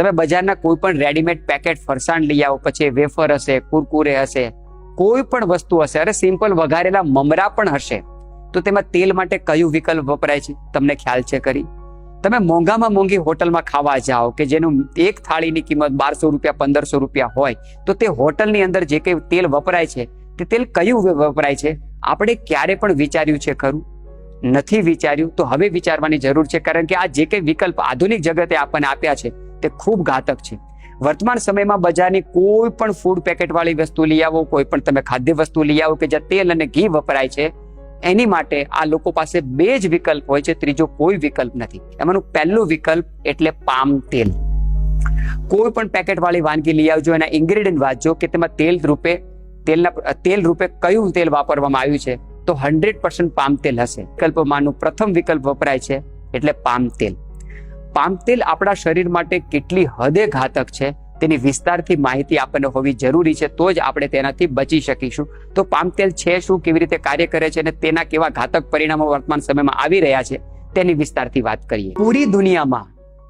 તમે બજારના કોઈ પણ રેડીમેડ પેકેટ ફરસાણ લઈ આવો, પછી વેફર હશે, કુરકુરે હશે, કોઈ પણ વસ્તુ હશે, અરે સિમ્પલ વઘારેલા મમરા પણ હશે, તો તેમાં તેલ માટે કયું વિકલ્પ વપરાય છે તમને ખ્યાલ છે કરી? તમે મોંઘામાં મોંઘી હોટલમાં ખાવા જાઓ કે જેનું એક થાળીની કિંમત 1200 રૂપિયા 1500 રૂપિયા હોય, તો તે હોટલની અંદર જે કંઈ તેલ વપરાય છે તે તેલ કયું વપરાય છે આપણે ક્યારે પણ વિચાર્યું છે ખરું? નથી વિચાર્યું. તો હવે વિચારવાની જરૂર છે, કારણ કે આ જે કંઈ વિકલ્પ આધુનિક જગતે આપણને આપ્યા છે તે ખૂબ ઘાતક છે. વર્તમાન સમયમાં બજારની કોઈ પણ ફૂડ પેકેટ વાળી વસ્તુ લઈ આવો, કોઈ પણ તમે ખાદ્ય વસ્તુ લઈ આવો કે જ્યાં તેલ અને ઘી વપરાય છે, એની માટે આ લોકો પાસે બે જ વિકલ્પ હોય છે, ત્રીજો કોઈ વિકલ્પ નથી. એમાંનું પહેલું વિકલ્પ એટલે પામ તેલ. કોઈ પણ પેકેટ વાળી વાનગી લઈ આવજો, એના ઇન્ગ્રેડિયન્ટ વાંચજો કે તેમાં તેલ રૂપે કયું તેલ વાપરવામાં આવ્યું છે, તો 100% પામ તેલ હશે. વિકલ્પમાંનું પ્રથમ વિકલ્પ વપરાય છે એટલે પામ તેલ. પામ તેલ આપણા શરીર માટે કેટલી હદે ઘાતક છે તેની વિસ્તારથી માહિતી આપણને હોવી જરૂરી છે, તો જ આપણે તેનાથી બચી શકીશું. તો પામ તેલ છે શું, કેવી રીતે કાર્ય કરે છે અને તેના કેવા ઘાતક પરિણામો વર્તમાન સમયમાં આવી રહ્યા છે તેની વિસ્તારથી વાત કરીએ. પૂરી દુનિયામાં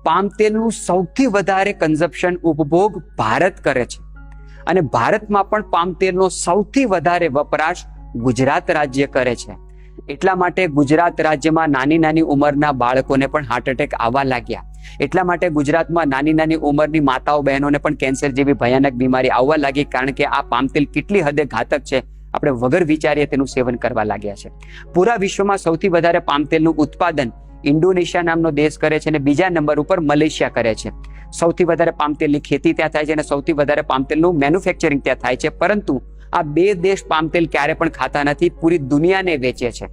પામ તેલનું સૌથી વધારે કન્ઝપ્શન ઉપભોગ ભારત કરે છે, અને ભારતમાં પણ પામ તેલનો સૌથી વધારે વપરાશ ગુજરાત રાજ્ય કરે છે. એટલા માટે ગુજરાત રાજ્યમાં નાની નાની ઉંમરના બાળકોને પણ હાર્ટ એટેક આવવા લાગ્યા. એટલા માટે ગુજરાતમાં નાની નાની ઉંમરની માતાઓ બહેનોને પણ કેન્સર જેવી ભયાનક બીમારી આવવા લાગી, કારણ કે આ પામ તેલ કેટલી હદે ઘાતક છે, આપણે વગર વિચારીએ તેનું સેવન કરવા લાગ્યા છે. પૂરા વિશ્વમાં સૌથી વધારે પામ તેલનું ઉત્પાદન ઇન્ડોનેશિયા નામનો દેશ કરે છે, અને બીજા નંબર ઉપર મલેશિયા કરે છે. સૌથી વધારે પામ તેલની ખેતી ત્યાં થાય છે અને સૌથી વધારે પામ તેલનું મેન્યુફેક્ચરિંગ ત્યાં થાય છે. પરંતુ આ બે દેશ પામ તેલ ક્યારે પણ ખાતા નથી, પૂરી દુનિયાને વેચે છે.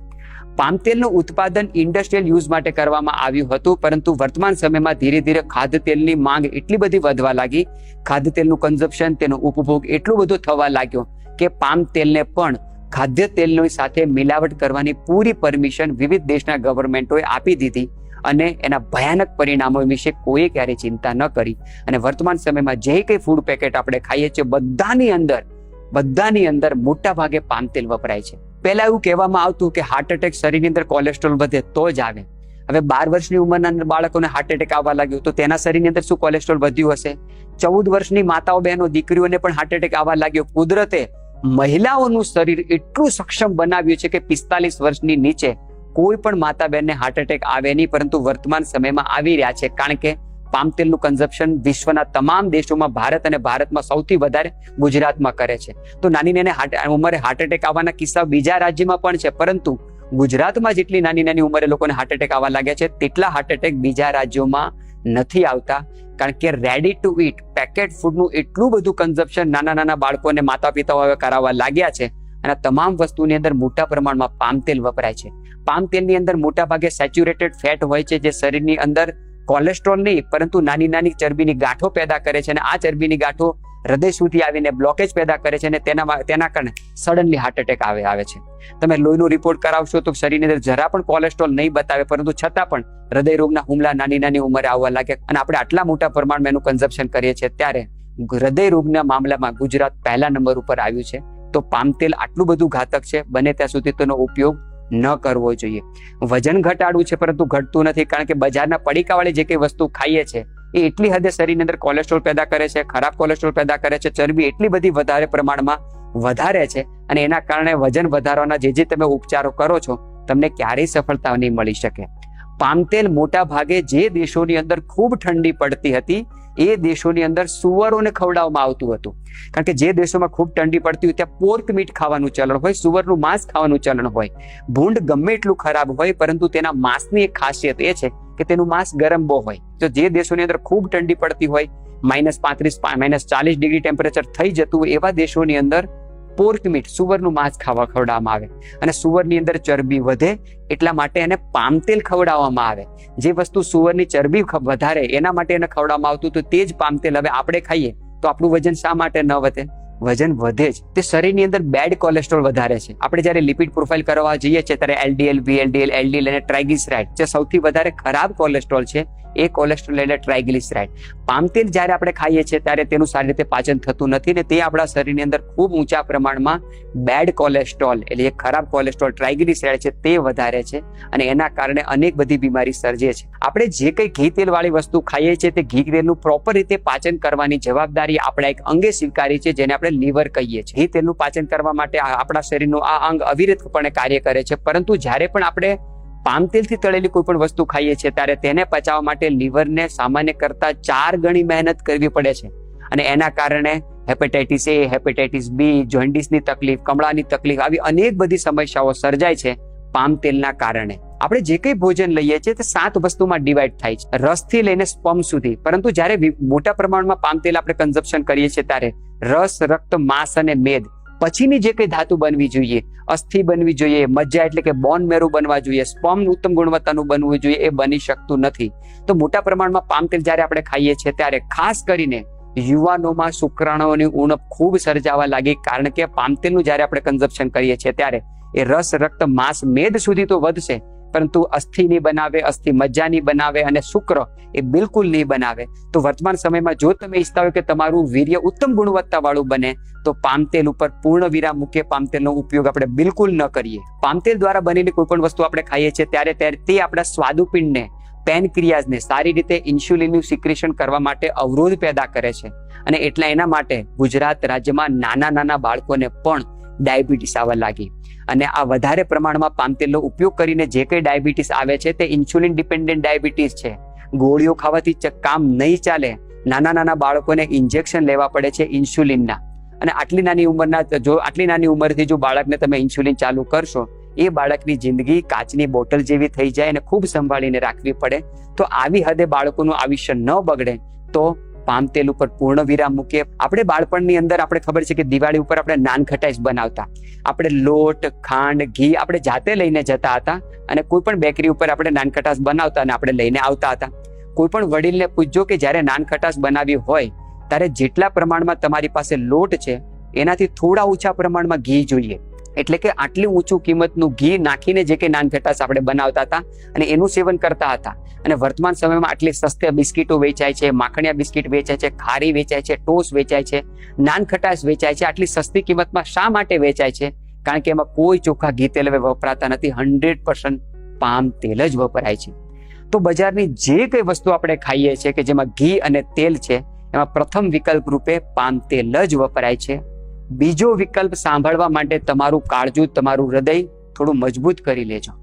પામ તેલનું ઉત્પાદન ઇન્ડસ્ટ્રીયલ યુઝ માટે કરવામાં આવ્યું હતું, પરંતુ વર્તમાન સમયમાં ધીરે ધીરે ખાદ્ય તેલની માંગ એટલી બધી વધવા લાગી, ખાદ્ય તેલનું કન્ઝપ્શન, તેનો ઉપભોગ એટલું બધું થવા લાગ્યો કે પામ તેલને પણ ખાદ્ય તેલની સાથે મિલાવટ કરવાની પૂરી પરમિશન વિવિધ દેશના ગવર્મેન્ટોએ આપી દીધી, અને એના ભયાનક પરિણામો વિશે કોઈ ક્યારેય ચિંતા ન કરી. અને વર્તમાન સમયમાં જે કંઈ ફૂડ પેકેટ આપણે ખાઈએ છીએ બધાની અંદર મોટા ભાગે પામ તેલ વપરાય છે. પહેલા એવું કહેવામાં આવતું કે હાર્ટ એટેક શરીરની અંદર કોલેસ્ટ્રોલ વધે તો જ આવે. હવે 12 વર્ષની ઉંમરના બાળકોને હાર્ટ એટેક આવવા લાગ્યું, તો તેના શરીરની અંદર શું કોલેસ્ટ્રોલ વધ્યું હશે? 14 વર્ષની માતાઓ બહેનો દીકરીઓને પણ હાર્ટ એટેક આવવા લાગ્યો. કુદરતે મહિલાઓનું શરીર એટલું સક્ષમ બનાવ્યું છે કે 45 વર્ષની નીચે કોઈ પણ માતા બહેનને હાર્ટ એટેક આવે નહીં, પરંતુ વર્તમાન સમયમાં આવી રહ્યા છે, કારણ કે પામ તેલનું કન્ઝપ્શન વિશ્વના તમામ દેશોમાં, ભારત અને ભારતમાં સૌથી વધારે ગુજરાતમાં કરે છે. તો નાની નાની ઉંમરે હાર્ટ એટેક આવવાના કિસ્સા બીજા રાજ્યમાં પણ છે, પરંતુ ગુજરાતમાં જેટલી નાની નાની ઉંમરે લોકોને હાર્ટ એટેક આવવા લાગ્યા છે તેટલા હાર્ટ એટેક બીજા રાજ્યોમાં નથી આવતા, કારણ કે રેડી ટુ ઈટ પેકેટ ફૂડનું એટલું બધું કન્ઝપ્શન નાના નાના બાળકોને માતા પિતાઓ હવે કરાવવા લાગ્યા છે, અને તમામ વસ્તુની અંદર મોટા પ્રમાણમાં પામ તેલ વપરાય છે. પામ તેલની અંદર મોટા ભાગે સેચ્યુરેટેડ ફેટ હોય છે, જે શરીરની અંદર કોલેસ્ટ્રોલ નહીં પરંતુ નાની નાની ચરબીની ગાંઠો પેદા કરે છે, અને આ ચરબીની ગાંઠો હૃદય સુધી આવીને બ્લોકેજ પેદા કરે છે, અને તેના કારણે સડનલી હાર્ટ એટેક આવે છે. તમે લોહીનો રિપોર્ટ કરાવશો તો શરીરની અંદર જરા પણ કોલેસ્ટ્રોલ નહીં બતાવે, પરંતુ છતાં પણ હૃદય રોગના હુમલા નાની નાની ઉંમરે આવવા લાગે. અને આપણે આટલા મોટા પ્રમાણમાં એનું કન્ઝપ્શન કરીએ છીએ, ત્યારે હૃદય રોગના મામલામાં ગુજરાત પહેલા નંબર ઉપર આવ્યું છે. તો પામ તેલ આટલું બધું ઘાતક છે, બને ત્યાં સુધી તેનો ઉપયોગ ન કરવો જોઈએ. વજન ઘટાડવું છે પરંતુ ઘટતું નથી, કારણ કે બજારના પડીકાવાળી જે કઈ વસ્તુ ખાઈએ છે એ એટલી હદે શરીરની અંદર કોલેસ્ટ્રોલ પેદા કરે છે, ખરાબ કોલેસ્ટ્રોલ પેદા કરે છે, ચરબી એટલી બધી વધારે પ્રમાણમાં વધારે છે, અને એના કારણે વજન વધારવાના જે તમે ઉપચારો કરો છો તમને ક્યારેય સફળતા નહીં મળી શકે. પામ તેલ મોટા ભાગે જે દેશોની અંદર ખૂબ ઠંડી પડતી હતી એ દેશોની અંદર સુવરોને ખવડાવવામાં આવતું હતું, કારણ કે જે દેશોમાં ખૂબ ઠંડી પડતી હોય ત્યાં પોર્ક મીટ ખાવાનું ચલણ હોય, સુવરનું માંસ ખાવાનું ચલણ હોય. ભૂંડ ગમે એટલું ખરાબ હોય, પરંતુ તેના માંસની એક ખાસિયત એ છે કે તેનું માંસ ગરમ બહુ હોય. તો જે દેશોની અંદર ખૂબ ઠંડી પડતી હોય, -35 -40 ડિગ્રી ટેમ્પરેચર થઈ જતું હોય, એવા દેશોની અંદર પોર્ક મીટ સુવરનું માંસ ખવડાવવામાં આવે, અને સુવરની અંદર ચરબી વધે એટલા માટે એને પામ તેલ ખવડાવવામાં આવે. જે વસ્તુ સુવરની ચરબી વધારે એના માટે એને ખવડાવવામાં આવતું, તો તે જ પામ તેલ હવે આપણે ખાઈએ તો આપણું વજન શા માટે ન વધે? વજન વધે જ. તે શરીરની અંદર બેડ કોલેસ્ટ્રોલ વધારે છે. આપણે જ્યારે લિપિડ પ્રોફાઇલ કરવા જઈએ છીએ ત્યારે LDL, VLDL, LDL અને ટ્રાઇગ્લિસરાઇડ જે સૌથી વધારે ખરાબ કોલેસ્ટ્રોલ છે એ કોલેસ્ટ્રોલ એટલે ટ્રાયગ્લિસરાઇડ. પામ તેલ જ્યારે આપણે ખાઈએ છીએ ત્યારે તેનું સારી રીતે પાચન થતું નથી ને તે આપણા શરીરની અંદર ખૂબ ઊંચા પ્રમાણમાં બેડ કોલેસ્ટ્રોલ એટલે ખરાબ કોલેસ્ટ્રોલ ટ્રાયગ્લિસરાઇડ છે તે વધારે છે અને એના કારણે અનેક બધી બીમારી સર્જે છે. આપણે જે કંઈ ઘી તેલ વાળી વસ્તુ ખાઈએ છીએ તે ઘી તેલનું પ્રોપર રીતે પાચન કરવાની જવાબદારી આપણા એક અંગે સ્વીકારી છે જેને આપણે લીવર કહીએ છીએ. ઘી તેલનું પાચન કરવા માટે આપણા શરીરનું આ અંગ અવિરતપણે કાર્ય કરે છે, પરંતુ જ્યારે પણ આપણે પામ તેલથી તળેલી કોઈ પણ વસ્તુ ખાઈએ છીએ ત્યારે તેને પચાવવા માટે લીવરને સામાન્ય કરતા 4 ગણી મહેનત કરવી પડે છે અને એના કારણે હેપેટાઇટિસ એ, હેપેટાઇટિસ બી, જોન્ડિસની તકલીફ, કમળાની તકલીફ આવી અનેક બધી સમસ્યાઓ સર્જાય છે પામ તેલના કારણે. આપણે જે કંઈ ભોજન લઈએ છીએ તે 7 વસ્તુમાં ડિવાઈડ થાય છે, રસથી લઈને સ્પર્મ સુધી. પરંતુ જ્યારે મોટા પ્રમાણમાં પામ તેલ આપણે કન્ઝમ્પશન કરીએ છીએ ત્યારે રસ, રક્ત, માંસ અને મેદ પછીની જે કંઈ ધાતુ બનવી જોઈએ, અસ્થિ બનવી જોઈએ, મજ્જા એટલે કે બોન મેરો બનવા જોઈએ, સ્પર્મ ઉત્તમ ગુણવત્તાનું બનવું જોઈએ, એ બની શકતું નથી. તો મોટા પ્રમાણમાં પામ તેલ જ્યારે આપણે ખાઈએ છીએ ત્યારે ખાસ કરીને યુવાનોમાં શુક્રાણુઓની ઉણપ ખૂબ સર્જાવા લાગી, કારણ કે પામ તેલનું જ્યારે આપણે કન્ઝમ્પશન કરીએ છીએ ત્યારે એ રસ, રક્ત, માંસ, મેદ સુધી તો વધશે, પરંતુ અસ્થિ નહીં બનાવે, અસ્થિ મજ્જા નહીં બનાવે અને શુક્ર એ બિલકુલ નહીં બનાવે. તો વર્તમાન સમયમાં જો તમે ઈચ્છતા હોય કે તમારું વીર્ય ઉત્તમ ગુણવત્તા વાળું બને તો પામ તેલ ઉપર પૂર્ણ વિરામ મૂકે પામ તેલનો ઉપયોગ આપણે બિલકુલ ન કરીએ. પામ તેલ દ્વારા બનેલી કોઈ પણ વસ્તુ આપણે ખાઈએ છીએ ત્યારે તે આપણા સ્વાદુપિંડને, પેનક્રિયાઝને સારી રીતે ઇન્સ્યુલિનનું સિક્રેશન કરવા માટે અવરોધ પેદા કરે છે અને એટલા એના માટે ગુજરાત રાજ્યમાં નાના બાળકોને પણ ડાયાબિટીસ આવવા લાગી. અને આ વધારે પ્રમાણમાં પામ તેલનો ઉપયોગ કરીને જે કંઈ ડાયાબિટીસ આવે છે તે ઇન્સ્યુલિન ડિપેન્ડન્ટ ડાયાબિટીસ છે. ગોળીઓ ખાવાથી કામ નહીં ચાલે. નાના બાળકોને ઇન્જેક્શન લેવા પડે છે ઇન્સ્યુલિનના. અને આટલી નાની ઉંમરથી જો બાળકને તમે ઇન્સ્યુલિન ચાલુ કરશો, એ બાળકની જિંદગી કાચની બોટલ જેવી થઈ જાય અને ખૂબ સંભાળીને રાખવી પડે. તો આવી હદે બાળકોનું આયુષ્ય ન બગડે તો પામ તેલ ઉપર પૂર્ણ વિરામ મૂકીએ. આપણે બાળપણની અંદર આપણે ખબર છે કે દિવાળી ઉપર આપણે નાનખટાઈસ બનાવતા. આપણે લોટ, ખાંડ, ઘી આપણે જાતે લઈને જતા હતા અને કોઈ પણ બેકરી ઉપર આપણે નાનખટાસ બનાવતા અને આપણે લઈને આવતા હતા. કોઈ પણ વડીલને પૂછજો કે જ્યારે નાનખટાસ બનાવી હોય ત્યારે જેટલા પ્રમાણમાં તમારી પાસે લોટ છે એનાથી થોડા ઓછા પ્રમાણમાં ઘી જોઈએ. એટલે કે આટલી ઊંચું કિંમતનું ઘી નાખીને જે કે નાનખટાસ આપણે બનાવતા હતા અને એનું સેવન કરતા હતા. અને વર્તમાન સમયમાં આટલી સસ્તી બિસ્કીટો વેચાય છે, માખણિયા બિસ્કીટ વેચાય છે, ખારી વેચાય છે, ટોસ વેચાય છે, નાનખટાસ વેચાય છે. આટલી સસ્તી કિંમતમાં શા માટે વેચાય છે? કારણ કે એમાં કોઈ ચોખ્ખા ઘી તેલ વપરાતા નથી, 100% પામ તેલ જ વપરાય છે. તો બજારની જે કઈ વસ્તુ આપણે ખાઈએ છીએ કે જેમાં ઘી અને તેલ છે એમાં પ્રથમ વિકલ્પ રૂપે પામ તેલ જ વપરાય છે. બીજો વિકલ્પ સાંભળવા માટે તમારું કાળજું, તમારું હૃદય થોડું મજબૂત કરી લેજો,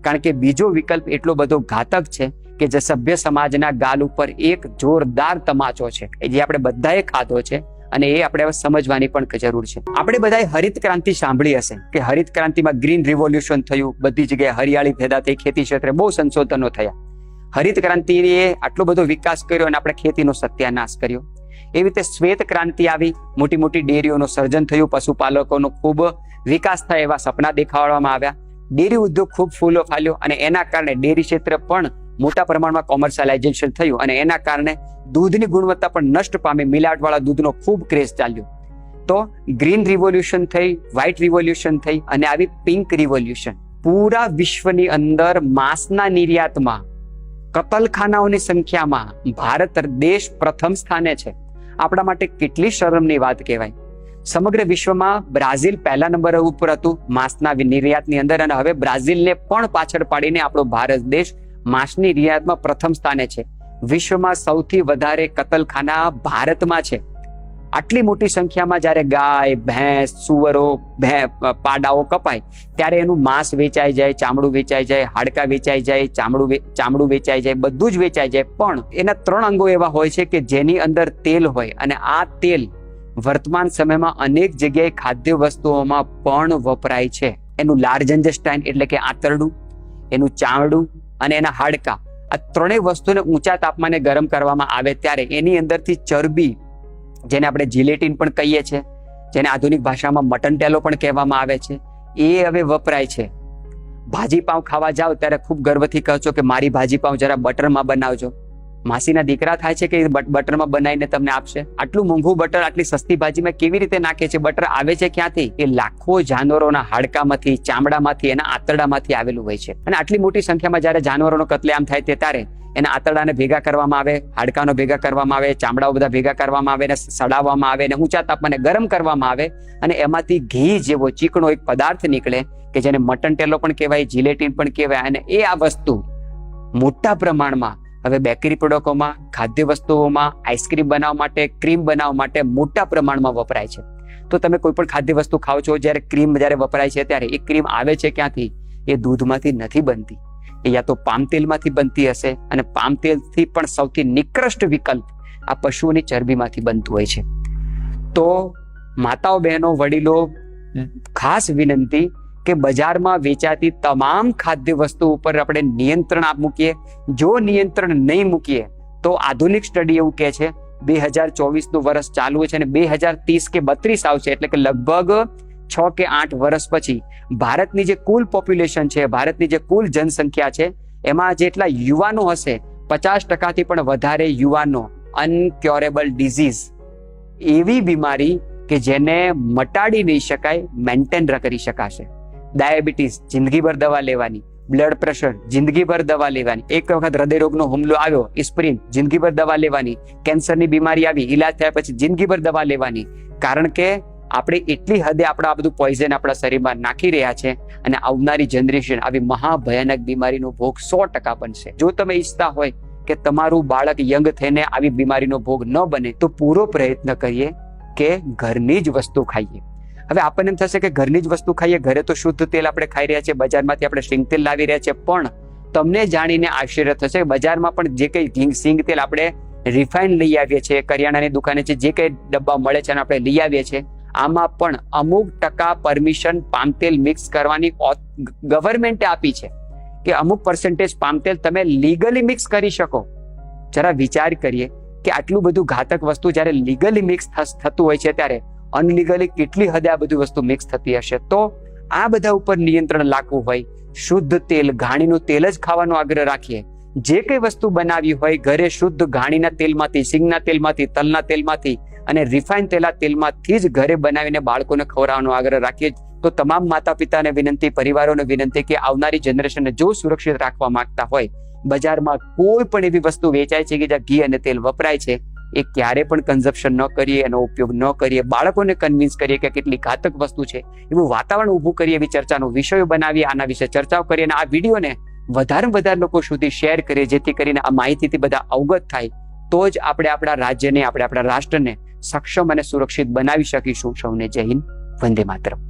કારણ કે બીજો વિકલ્પ એટલો બધો ઘાતક છે કે જે સભ્ય સમાજના ગાલ ઉપર એક જોરદાર તમાચો છે, જે આપણે બધાએ ખાધો છે અને એ આપણે સમજવાની પણ જરૂર છે. આપણે બધાએ હરિત ક્રાંતિ સાંભળી હશે કે હરિત ક્રાંતિમાં ગ્રીન રિવોલ્યુશન થયું, બધી જગ્યાએ હરિયાળી પેદા થઈ, ખેતી ક્ષેત્રે બહુ સંશોધનો થયા. હરિત ક્રાંતિએ આટલો બધો વિકાસ કર્યો અને આપણે ખેતીનો સત્યાનાશ કર્યો. એવી રીતે શ્વેત ક્રાંતિ આવી, મોટી મોટી ડેરીઓનું સર્જન થયું, પશુપાલકોનો ખૂબ વિકાસ થાય એવા સપના દેખાડવામાં આવ્યા, ડેરી ઉદ્યોગ ખૂબ ફૂલો ફાલ્યો અને એના કારણે ડેરી ક્ષેત્ર પણ મોટા પ્રમાણમાં કોમર્શિયલાઇઝેશન થયું અને એના કારણે દૂધની ગુણવત્તા પણ નષ્ટ પામી, મિલાવટવાળા દૂધનો ખૂબ ક્રેઝ ચાલ્યો. તો ગ્રીન રિવોલ્યુશન થઈ, વ્હાઇટ રિવોલ્યુશન થઈ અને આવી પિંક રિવોલ્યુશન. પૂરા વિશ્વની અંદર માંસના નિર્યાતમાં, કતલખાનાઓની સંખ્યામાં ભારત દેશ પ્રથમ સ્થાને છે. આપણા માટે કેટલી શરમની વાત કહેવાય. સમગ્ર વિશ્વમાં બ્રાઝિલ પહેલા નંબર ઉપર હતું માંસના નિર્યાતની અંદર અને હવે બ્રાઝિલને પણ પાછળ પાડીને આપણો ભારત દેશ માંસની નિર્યાતમાં પ્રથમ સ્થાને છે. વિશ્વમાં સૌથી વધારે કતલખાના ભારતમાં છે. આટલી મોટી સંખ્યામાં જ્યારે ગાય, ભેંસ, સુવરો, પાડાઓ કપાય ત્યારે એનું માંસ વેચાઈ જાય, ચામડું વેચાઈ જાય, હાડકા વેચાઈ જાય, ચામડું વેચાઈ જાય, બધું જ વેચાઈ જાય. પણ એના 3 અંગો એવા હોય છે કે જેની અંદર તેલ હોય અને આ તેલ વર્તમાન સમયમાં અનેક જગ્યાએ ખાદ્ય વસ્તુઓમાં પણ વપરાય છે. એનું લાર્જ ઇન્ટેસ્ટાઇન એટલે કે આંતરડું, એનું ચામડું અને એના હાડકા, આ 3 વસ્તુને ઊંચા તાપમાને ગરમ કરવામાં આવે ત્યારે એની અંદરથી ચરબી, જેને આપણે જિલેટિન પણ કહીએ છીએ, જેને આધુનિક ભાષામાં મટન ટેલો પણ કહેવામાં આવે છે, એ હવે વપરાય છે. ભાજી પાઉં ખાવા જાઓ ત્યારે ખૂબ ગર્વથી કહો છો કે મારી ભાજી પાઉં જરા બટરમાં બનાવજો. માસીના દીકરા થાય છે કે બટરમાં બનાવીને તમને આપશે. આટલું મોંઘું બટર આટલી સસ્તી ભાજીમાં કેવી રીતે નાખે છે? બટર આવે છે ક્યાંથી? એ લાખો જાનવરોના હાડકામાંથી, ચામડામાંથી, એના આંતરડામાંથી આવેલું હોય છે. અને આટલી મોટી સંખ્યામાં જ્યારે જાનવરોનો કતલેઆમ થાય ત્યારે એના આંતરડાને ભેગા કરવામાં આવે, હાડકાનો ભેગા કરવામાં આવે, ચામડાઓ બધા ભેગા કરવામાં આવે, ને સડાવવામાં આવે, ને ઊંચા તાપમાને ગરમ કરવામાં આવે, અને એમાંથી ઘી જેવો ચીકણો એક પદાર્થ નીકળે કે જેને મટન ટેલો પણ કહેવાય, જીલેટિન પણ કહેવાય. અને એ આ વસ્તુ મોટા પ્રમાણમાં હવે બેકરી પ્રોડક્ટોમાં, ખાદ્ય વસ્તુઓમાં, આઈસ્ક્રીમ બનાવવા માટે, ક્રીમ બનાવવા માટે મોટા પ્રમાણમાં વપરાય છે. તો તમે કોઈ પણ ખાદ્ય વસ્તુ ખાઓ છો, જ્યારે ક્રીમ જ્યારે વપરાય છે ત્યારે એ ક્રીમ આવે છે ક્યાંથી? એ દૂધમાંથી નથી બનતી, એ યા તો પામ તેલમાંથી બનતી હશે, અને પામ તેલથી પણ સૌથી નિકૃષ્ટ વિકલ્પ આ પશુઓની ચરબીમાંથી બનતું હોય છે. તો માતાઓ, બહેનો, વડીલો, ખાસ વિનંતી કે બજારમાં વેચાતી તમામ ખાદ્ય વસ્તુ ઉપર આપણે નિયંત્રણ મૂકીએ. જો નિયંત્રણ નહીં મૂકીએ તો આધુનિક સ્ટડી એવું કહે છે 2024 વર્ષ ચાલુ છે અને 2030 કે 32 આવશે, એટલે કે લગભગ 6 કે 8 વર્ષ પછી ભારતની જે કુલ પોપ્યુલેશન છે, ભારતની જે કુલ જનસંખ્યા છે, એમાં જેટલા યુવાનો હશે 50% પણ વધારે યુવાનો અનક્યોરેબલ ડિઝીઝ, એવી બીમારી કે જેને મટાડી નહીં શકાય, મેન્ટેન કરી શકાશે. ડાયાબિટીસ જિંદગીભર દવા લેવાની, બ્લડ પ્રેશર જિંદગીભર દવા લેવાની, એક વખત હૃદયરોગનો હુમલો આવ્યો, ઇસ્પ્રિન જિંદગીભર દવા લેવાની, કેન્સરની બીમારી આવી, ઇલાજ થયા પછી જિંદગીભર દવા લેવાની. કારણ કે આપણે એટલી હદે આપણે આ બધું પોઈઝન આપણા શરીરમાં નાખી રહ્યા છે, અને આવનારી જનરેશન આવી મહાભયાનક બીમારીનો ભોગ 100% બનશે. જો તમે ઈચ્છતા હોય કે તમારું બાળક યંગ થઈને આવી બીમારીનો ભોગ ન બને, તો પૂરો પ્રયત્ન કરીએ કે ઘરની જ વસ્તુ ખાઈએ. હવે આપણને એમ થશે કે ઘરની જ વસ્તુ ખાઈએ, ઘરે તો શુદ્ધ તેલ આપણે ખાઈ રહ્યા છીએ, બજારમાંથી આપણે સિંગ તેલ લાવી રહ્યા છીએ, પણ તમને જાણીને આશ્ચર્ય થશે, બજારમાં પણ જે કંઈ સિંગ તેલ આપણે રિફાઇન્ડ લઈ આવીએ છીએ, કરિયાણાની દુકાને છે જે કંઈ ડબ્બા મળે છે આપણે લઈ આવીએ છીએ, આમાં પણ અમુક ટકા પરમિશન પામ તેલ મિક્સ કરવાની ગવર્મેન્ટે આપી છે કે અમુક પર્સન્ટેજ પામ તેલ તમે લીગલી મિક્સ કરી શકો. જરા વિચાર કરીએ કે આટલું બધું ઘાતક વસ્તુ જ્યારે લીગલી મિક્સ થતું હોય છે, ત્યારે અનલીગલી કેટલી હદે આ બધી વસ્તુ મિક્સ થતી હશે. તો આ બધા ઉપર નિયંત્રણ લાગવું હોય, શુદ્ધ તેલ, ઘાણીનું તેલ જ ખાવાનો આગ્રહ રાખીએ. જે કઈ વસ્તુ બનાવી હોય ઘરે શુદ્ધ ઘાણીના તેલમાંથી, સિંગના તેલમાંથી, તલના તેલમાંથી અને રિફાઇન તેલમાંથી જ ઘરે બનાવીને બાળકોને ખવડાવવાનો આગ્રહ રાખીએ. તો તમામ માતા પિતાને વિનંતી, પરિવારોને વિનંતી કે આવનારી જનરેશનને જો સુરક્ષિત રાખવા માંગતા હોય, બજારમાં કોઈ પણ એવી વસ્તુ વેચાય છે કે જ્યાં ઘી અને તેલ વપરાય છે, એ ક્યારે પણ કન્ઝપ્શન ન કરીએ, એનો ઉપયોગ ન કરીએ. બાળકોને કન્વિન્સ કરીએ કે કેટલી ઘાતક વસ્તુ છે, એવું વાતાવરણ ઊભું કરીએ, એવી ચર્ચાનો વિષયો બનાવીએ, આના વિશે ચર્ચાઓ કરીએ, અને આ વિડીયોને વધારે લોકો સુધી શેર કરીએ, જેથી કરીને આ માહિતીથી બધા અવગત થાય. તો જ આપણે આપણા રાજ્યને, આપણે આપણા રાષ્ટ્રને સક્ષમ અને સુરક્ષિત બનાવી શકીશું. સૌને જય હિન્દ, વંદે માતરમ.